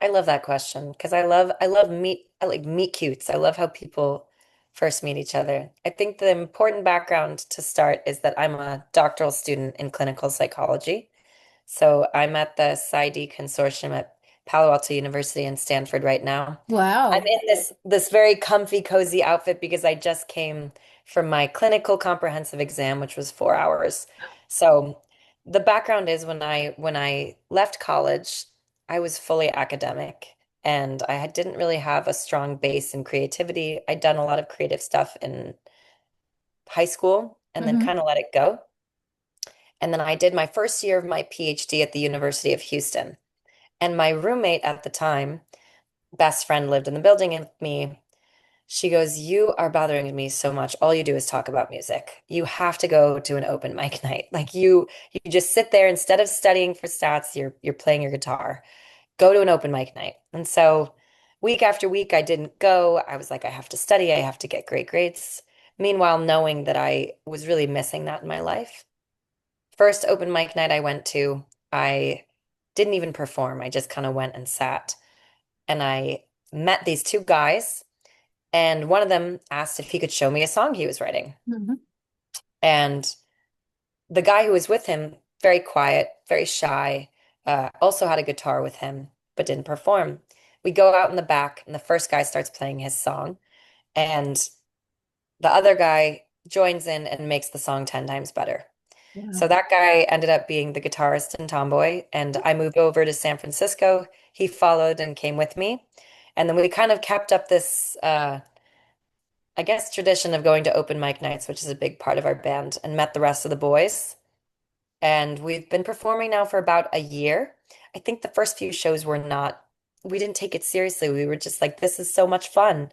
I love that question because I like meet cutes. I love how people first meet each other. I think the important background to start is that I'm a doctoral student in clinical psychology. So I'm at the PsyD consortium at Palo Alto University in Stanford right now. I'm Wow. in this very comfy, cozy outfit because I just came from my clinical comprehensive exam, which was 4 hours. So the background is when I left college, I was fully academic and didn't really have a strong base in creativity. I'd done a lot of creative stuff in high school and then Hmm. kind of let it go. And then I did my first year of my PhD at the University of Houston. And my roommate at the time, best friend, lived in the building with me. She goes, "You are bothering me so much. All you do is talk about music. You have to go to an open mic night. Like you just sit there instead of studying for stats, you're playing your guitar. Go to an open mic night." And so week after week I didn't go. I was like, I have to study, I have to get great grades. Meanwhile, knowing that I was really missing that in my life. First open mic night I went to, I didn't even perform. I just kind of went and sat. And I met these two guys, and one of them asked if he could show me a song he was writing. Hmm. And the guy who was with him, very quiet, very shy, also had a guitar with him, but didn't perform. We go out in the back, and the first guy starts playing his song, and the other guy joins in and makes the song 10 times better. So Wow. that guy ended up being the guitarist in Tomboy, and I moved over to San Francisco. He followed and came with me. And then we kind of kept up this, I guess, tradition of going to open mic nights, which is a big part of our band, and met the rest of the boys. And we've been performing now for about a year. I think the first few shows we didn't take it seriously. We were just like, this is so much fun.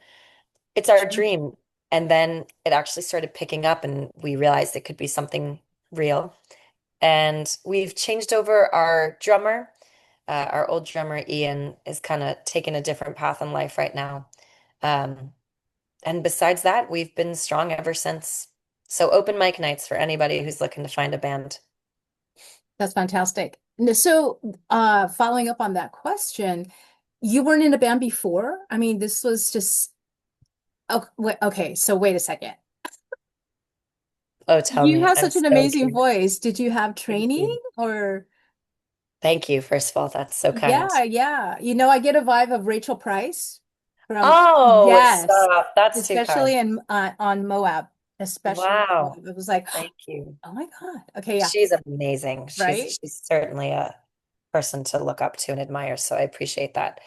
It's our Sure. dream. And then it actually started picking up, and we realized it could be something real. And we've changed over our drummer. Our old drummer, Ian, is kind of taking a different path in life right now. Um, and besides that, we've been strong ever since. So open mic nights for anybody who's looking to find a band. That's fantastic. So, following up on that question, you weren't in a band before? I mean, this was just, oh, wait, okay, so wait a second. Oh, tell You me. have I'm such an so amazing curious. voice. Did you have Thank training you. or? Thank you, first of all. That's so kind. Yeah, yeah. I get a vibe of Rachel Price from, Oh, yes, stop. That's too kind. especially in on Moab, especially Wow. Moab. It was like, Thank you. oh my God. Okay, yeah, She's amazing. right? She's certainly a person to look up to and admire, so I appreciate that.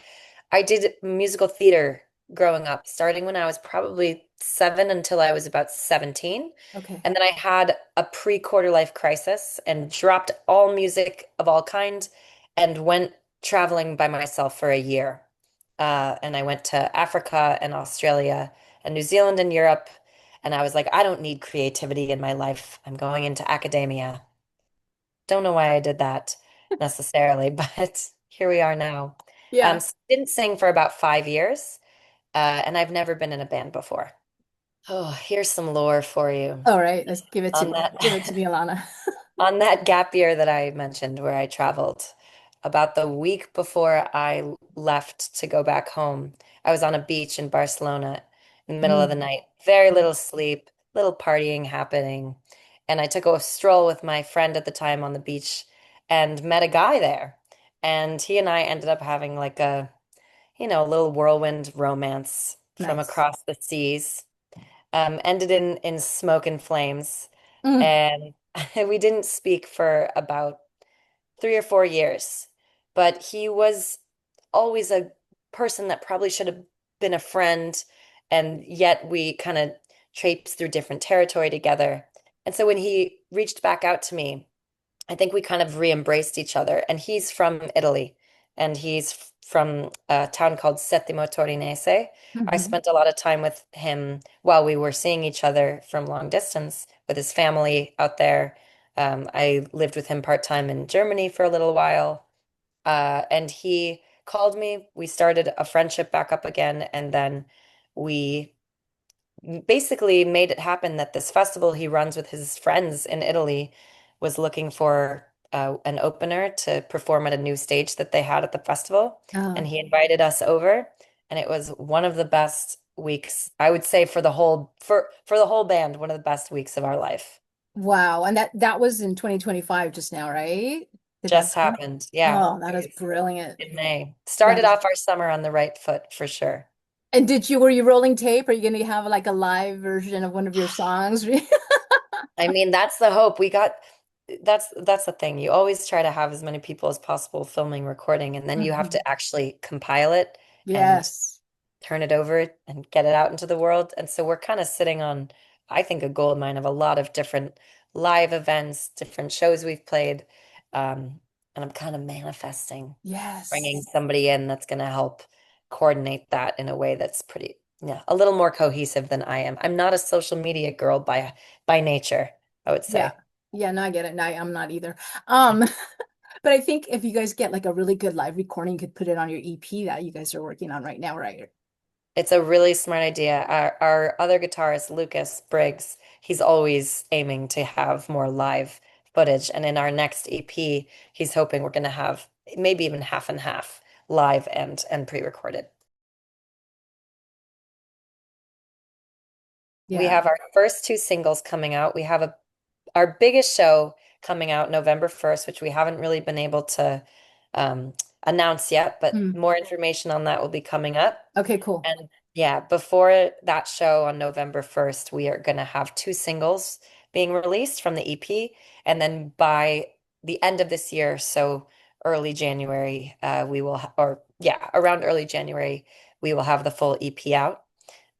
I did musical theater growing up, starting when I was probably 7 until I was about 17. Okay. And then I had a pre-quarter life crisis and dropped all music of all kind and went traveling by myself for a year. And I went to Africa and Australia and New Zealand and Europe. And I was like, I don't need creativity in my life. I'm going into academia. Don't know why I did that necessarily, but here we are now. Yeah. Didn't sing for about 5 years, and I've never been in a band before. Oh, here's some lore for you All right, let's give it to on me. that. Give it to me, Alana. On that gap year that I mentioned where I traveled, about the week before I left to go back home, I was on a beach in Barcelona in the middle of the Mm, night. Very little sleep, little partying happening. And I took a stroll with my friend at the time on the beach and met a guy there. And he and I ended up having like a little whirlwind romance from nice. across the seas. Ended in smoke and flames. Mm, And we didn't speak for about 3 or 4 years. But he was always a person that probably should have been a friend. And yet we kind of traipsed through different territory together. And so when he reached back out to me, I think we kind of re-embraced each other. And he's from Italy, and he's from a town called Settimo Torinese. I mhm. spent a lot of time with him while we were seeing each other from long distance with his family out there. I lived with him part-time in Germany for a little while. And he called me. We started a friendship back up again, and then we basically made it happen that this festival he runs with his friends in Italy was looking for an opener to perform at a new stage that they had at the festival, and Oh, he invited us over, and it was one of the best weeks, I would say, for the whole band, one of the best weeks of our life. wow. And that was in 2025 just now, right? Did that Just happen? happened. Yeah. Oh, that It is was brilliant. in May. That Started is. off our summer on the right foot for sure. And were you rolling tape? Are you going to have like a live version of one of your songs? I mean, that's the hope. That's the thing. You always try to have as many people as possible filming, recording, and then you have Mhm. to actually compile it and Yes. turn it over and get it out into the world. And so we're kind of sitting on, I think, a gold mine of a lot of different live events, different shows we've played. And I'm kind of manifesting bringing Yes. somebody in that's going to help coordinate that in a way that's pretty, yeah, a little more cohesive than I am. I'm not a social media girl by nature, I would Yeah. say. Yeah, no, I get it. No, I'm not either. Um, but I think if you guys get like a really good live recording, you could put it on your EP that you guys are working on right now, right? It's a really smart idea. Our other guitarist, Lucas Briggs, he's always aiming to have more live footage. And in our next EP, he's hoping we're going to have maybe even half and half live and pre-recorded. We Yeah. have our first two singles coming out. We have our biggest show coming out November 1st, which we haven't really been able to um, announce yet, but Hmm. more information on that will be coming up. Okay, cool. And yeah, before that show on November 1st, we are going to have two singles being released from the EP. And then by the end of this year, so early January, or yeah, around early January, we will have the full EP out.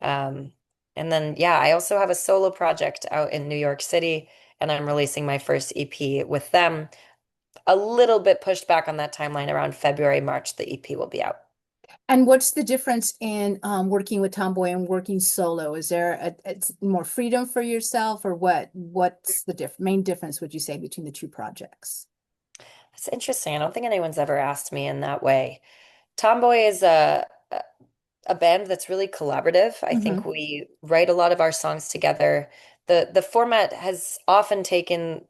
Um, and then, yeah, I also have a solo project out in New York City, and I'm releasing my first EP with them. A little bit pushed back on that timeline around February, March, the EP will be out. And what's the difference in working with Tomboy and working solo? Is there more freedom for yourself, or what? What's the main difference, would you say, between the two projects? It's interesting. I don't think anyone's ever asked me in that way. Tomboy is a band that's really collaborative. I think Hmm. we write a lot of our songs together. The format has often taken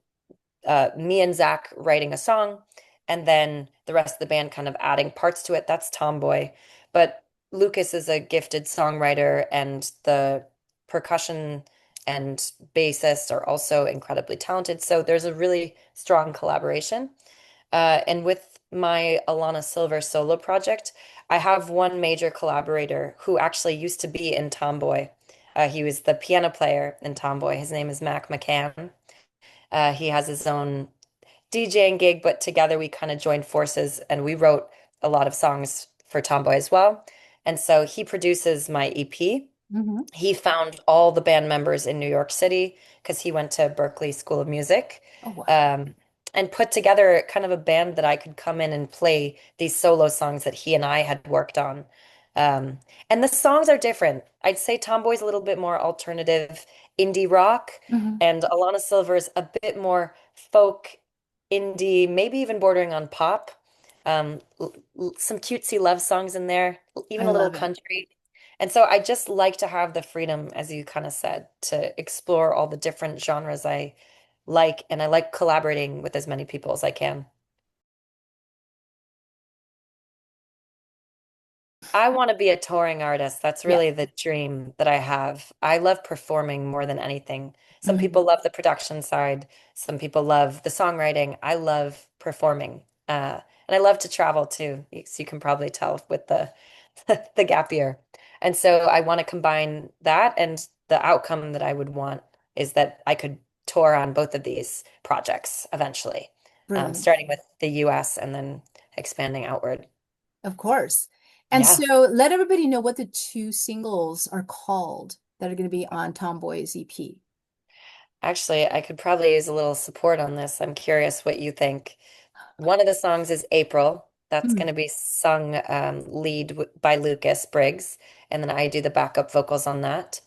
me and Zach writing a song, and then the rest of the band kind of adding parts to it. That's Tomboy. But Lucas is a gifted songwriter, and the percussion and bassist are also incredibly talented. So there's a really strong collaboration. And with my Alana Silver solo project, I have one major collaborator who actually used to be in Tomboy. He was the piano player in Tomboy. His name is Mac McCann. He has his own DJing gig, but together we kind of joined forces and we wrote a lot of songs for Tomboy as well. And so he produces my EP. Hmm. He found all the band members in New York City because he went to Berklee School of Music, Oh, wow. um, and put together kind of a band that I could come in and play these solo songs that he and I had worked on. Um, and the songs are different. I'd say Tomboy's a little bit more alternative indie rock, Hmm. and Alana Silver's a bit more folk indie, maybe even bordering on pop. Some cutesy love songs in there, I even a little love it. country. And so I just like to have the freedom, as you kind of said, to explore all the different genres I like, and I like collaborating with as many people as I can. I want to be a touring artist. That's Yeah. really the dream that I have. I love performing more than anything. Some Hmm. people love the production side, some people love the songwriting. I love performing. And I love to travel too, so you can probably tell with the the gap year. And so I want to combine that, and the outcome that I would want is that I could tour on both of these projects eventually, Brilliant. starting with the US and then expanding outward. Of course. And Yeah. so let everybody know what the two singles are called that are going to be on Tomboy's EP. Actually, I could probably use a little support on this. I'm curious what you think. One of the songs is April. That's Hmm. going to be sung lead by Lucas Briggs. And then I do the backup vocals on that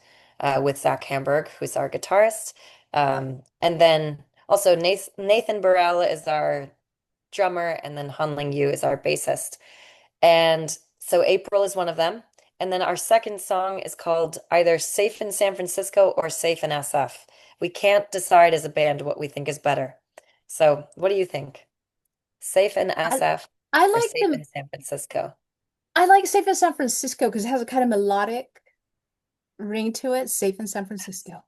with Zach Hamburg, who's our guitarist. And then also Nathan Burrell is our drummer, and then Hanling Yu is our bassist. And so April is one of them. And then our second song is called either Safe in San Francisco or Safe in SF. We can't decide as a band what we think is better. So, what do you think? Safe in I SF I or like safe them. in San Francisco? I like Safe in San Francisco because it has a kind of melodic ring to it. Safe in San Francisco,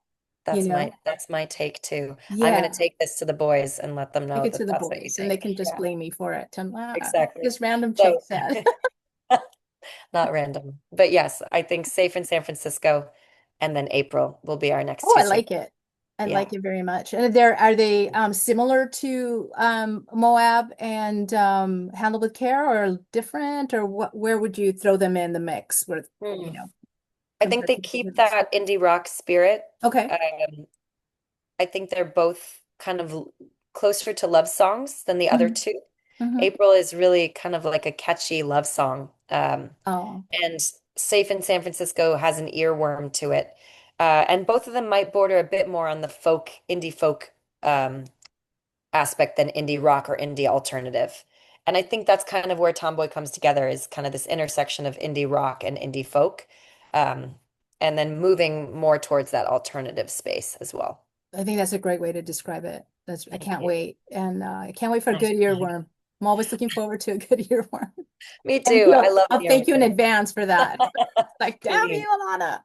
you know? That's my take too. I'm going Yeah, to take this to the boys and let them take know it to that the that's what you boys, and they think. can just Yeah, blame me for it. exactly. This random chick So said. not random. But yes, I think safe in San Francisco and then April will be our next Oh, two I cities. like it. I Yeah. like it very much. And are they similar to Moab and Handle with Care, or different, or what? Where would you throw them in the mix with, Hmm. you know, I think compared they to the keep others? that indie rock spirit. Okay. I think they're both kind of closer to love songs than the other Hmm. two. Hmm. April is really kind of like a catchy love song. Oh. And Safe in San Francisco has an earworm to it. And both of them might border a bit more on the indie folk um, aspect than indie rock or indie alternative. And I think that's kind of where Tomboy comes together is kind of this intersection of indie rock and indie folk. Um, and then moving more towards that alternative space as well. I think that's a great way to describe it. I Thank can't you. wait. And I can't wait for a good earworm. I'm always looking forward to a good earworm. Me Thank too. you. I love I'll thank you in anything. advance for that. Like, damn Please. you, Alana.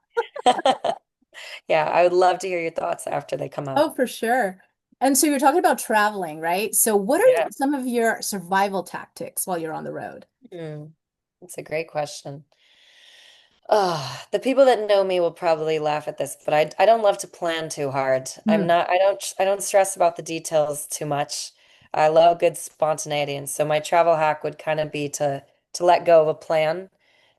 Yeah, I would love to hear your thoughts after they come Oh, up. for sure. And so you're talking about traveling, right? So what are Yeah. some of your survival tactics while you're on the road? Hmm. That's a great question. Oh, the people that know me will probably laugh at this, but I don't love to plan too hard. Mm, I don't stress about the details too much. I love good spontaneity, and so my travel hack would kind of be to let go of a plan.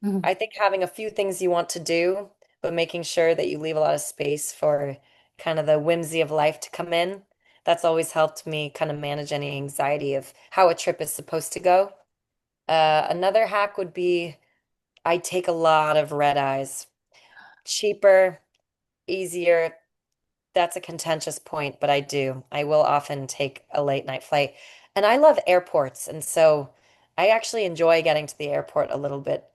mhm. I think having a few things you want to do, but making sure that you leave a lot of space for kind of the whimsy of life to come in. That's always helped me kind of manage any anxiety of how a trip is supposed to go. Another hack would be I take a lot of red eyes. Cheaper, easier. That's a contentious point, but I do. I will often take a late night flight. And I love airports. And so I actually enjoy getting to the airport a little bit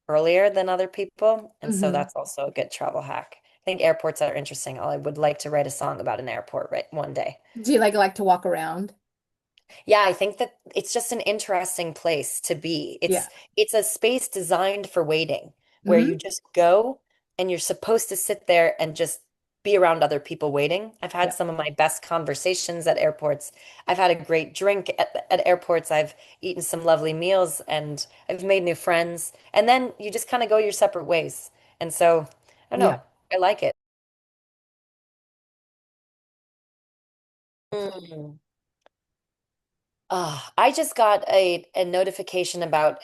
earlier than other people. And so Mhm. that's also a good travel hack. I think airports are interesting. I would like to write a song about an airport right one day. Do you like to walk around? Yeah, I think that it's just an interesting place to be. Yeah. It's a space designed for waiting where you Hmm. just go and you're supposed to sit there and just be around other people waiting. I've had Yeah. some of my best conversations at airports. I've had a great drink at airports. I've eaten some lovely meals and I've made new friends. And then you just kind of go your separate ways. And so, I don't Yeah. know, I like it. Mm. I just got a notification about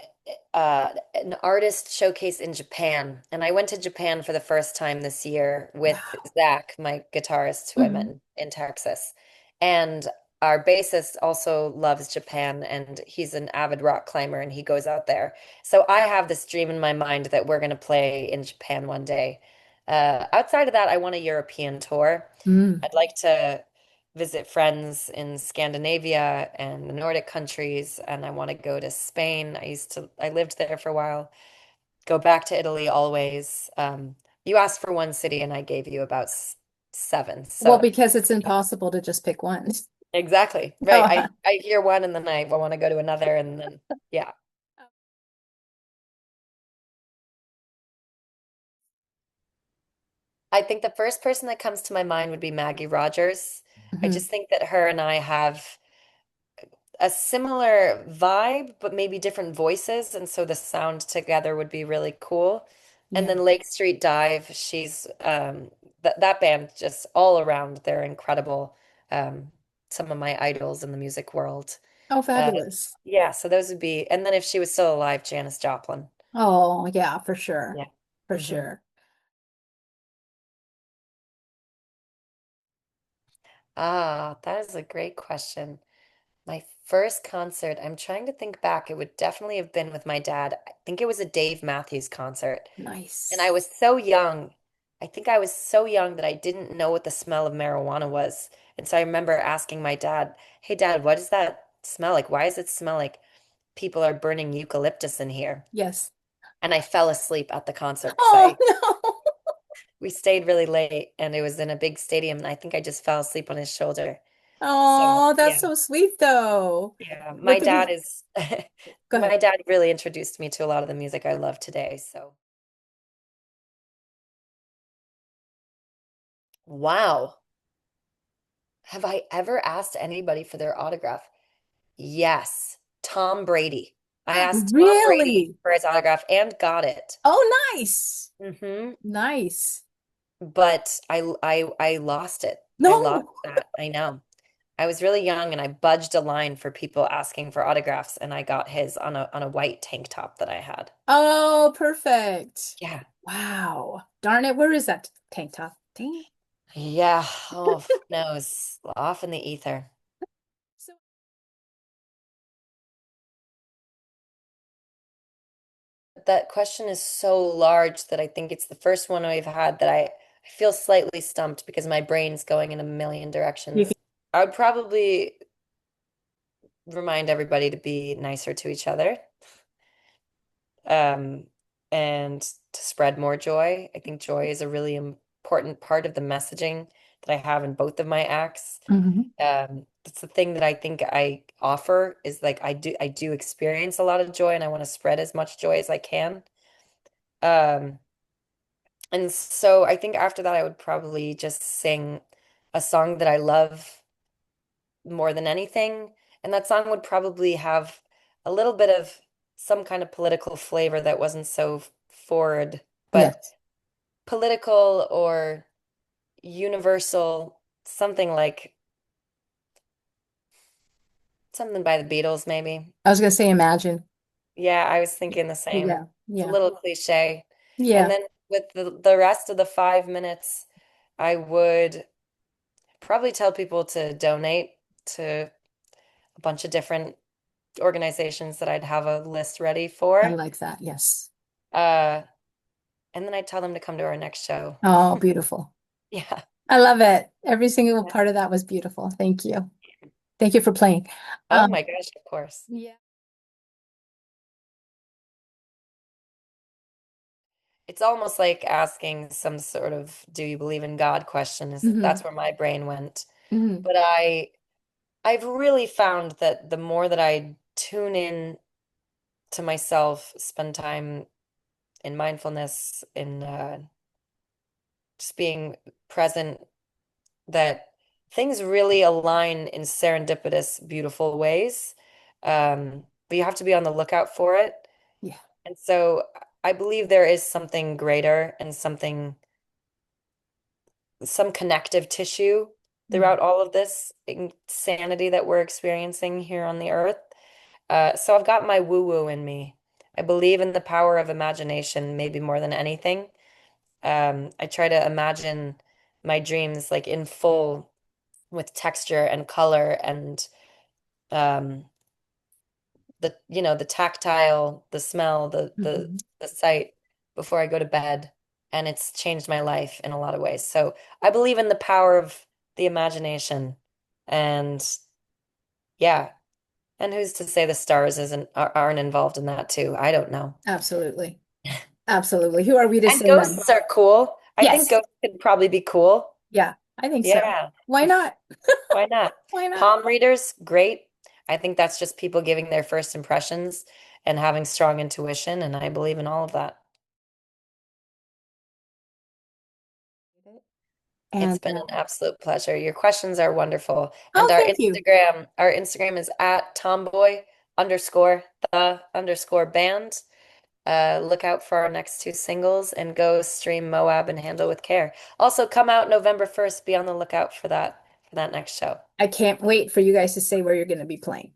an artist showcase in Japan, and I went to Japan for the first time this year with Wow. Zach, my guitarist who I met Hmm. in Texas. And our bassist also loves Japan, and he's an avid rock climber, and he goes out there. So I have this dream in my mind that we're going to play in Japan one day. Outside of that, I want a European tour. Mm. I'd like to visit friends in Scandinavia and the Nordic countries, and I want to go to Spain. I lived there for a while. Go back to Italy always. You asked for one city, and I gave you about seven. Well, So because it's impossible to just pick one. exactly right. Oh, I hear one, and then I want to go to another, and then yeah. I think the first person that comes to my mind would be Maggie Rogers. I mhm. just think that her and I have a similar vibe, but maybe different voices, and so the sound together would be really cool. And Yeah. then Lake Street Dive, she's that band just all around, they're incredible. Um, some of my idols in the music world. Oh, Uh, fabulous. yeah, so those would be, and then if she was still alive, Janis Joplin. Oh, yeah, for sure. Yeah. For Hmm. sure. Ah, that is a great question. My first concert, I'm trying to think back. It would definitely have been with my dad. I think it was a Dave Matthews concert. And I Nice. was so young. I think I was so young that I didn't know what the smell of marijuana was. And so I remember asking my dad, "Hey dad, what does that smell like? Why does it smell like people are burning eucalyptus in here?" Yes. And I fell asleep at the concert because Oh, I no. we stayed really late and it was in a big stadium and I think I just fell asleep on his shoulder. So, Oh, that's yeah. so sweet though. Yeah, my But the dad be is Go ahead. my dad really introduced me to a lot of the music I love today. So, wow. Have I ever asked anybody for their autograph? Yes. Tom Brady. I asked Tom Brady Really? for his autograph and got it. Oh, nice. Hmm. Nice. But I lost it. I lost No. that. I know. I was really young and I budged a line for people asking for autographs and I got his on a white tank top that I had. Oh, perfect. Yeah. Wow. Darn it. Where is that tank top? Dang it. Yeah. Oh, no, it's off in the ether. So, That question is so large that I think it's the first one we've had that I feel slightly stumped because my brain's going in a million you can, directions. I would probably remind everybody to be nicer to each other, um, and to spread more joy. I think joy is a really important part of the messaging that I have in both of my acts. Mhm. It's the thing that I think I offer is like I do experience a lot of joy and I want to spread as much joy as I can. Um, and so I think after that I would probably just sing a song that I love more than anything. And that song would probably have a little bit of some kind of political flavor that wasn't so forward, but Yes. political or universal, something like something by the Beatles, maybe. I was gonna say imagine. Yeah, I was thinking the same. Yeah. It's a Yeah. little cliche. And Yeah. then with the rest of the 5 minutes, I would probably tell people to donate to a bunch of different organizations that I'd have a list ready I for. like that. Yes. Uh, and then I'd tell them to come to our next show. Oh, beautiful. Yeah. I love it. Every single part of that was beautiful. Thank you. Thank you for playing. Oh Um, my gosh, of course. yeah. It's almost like asking some sort of do you believe in God question is Hmm. that's where my brain went. Hmm. But I've really found that the more that I tune in to myself, spend time in mindfulness, in just being present, that things really align in serendipitous, beautiful ways. But you have to be on the lookout for it. Yeah. And so I believe there is something greater and some connective tissue Mhm. throughout all of this insanity that we're experiencing here on the earth. So I've got my woo-woo in me. I believe in the power of imagination, maybe more than anything. I try to imagine my dreams like in full with texture and color and um, the tactile, the smell, Mhm. the sight before I go to bed. And it's changed my life in a lot of ways. So I believe in the power of the imagination. And yeah, and who's to say the stars aren't involved in that too? I don't know. Absolutely. Absolutely. Who are we to And say no? ghosts are cool. I think Yes. ghosts could probably be cool. Yeah, I think so. Yeah. Why not? Why not? Why not? Palm readers, great. I think that's just people giving their first impressions and having strong intuition, and I believe in all of that. It's And been an absolute pleasure. Your questions are wonderful. And oh, thank you. Our Instagram is at Tomboy underscore the underscore band. Look out for our next two singles and go stream Moab and Handle with Care. Also, come out November 1st. Be on the lookout for that next show. I can't wait for you guys to say where you're going to be playing.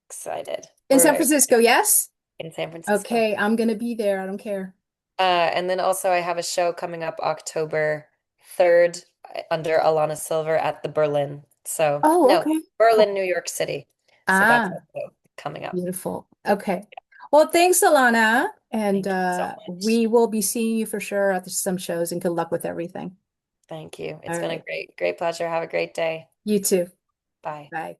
Excited. In We're San Francisco, yes? in San Francisco. Okay, I'm going to be there. I don't care. And then also I have a show coming up October 3rd under Alana Silver at the Berlin. So, Oh, no, okay. Berlin, Cool. New York City. So that's Ah, also coming up. beautiful. Okay. Well, thanks, Alana. And Thank you so much. we will be seeing you for sure at some shows and good luck with everything. Thank you. All It's been a right. great pleasure. Have a great day. You too. Bye. Bye.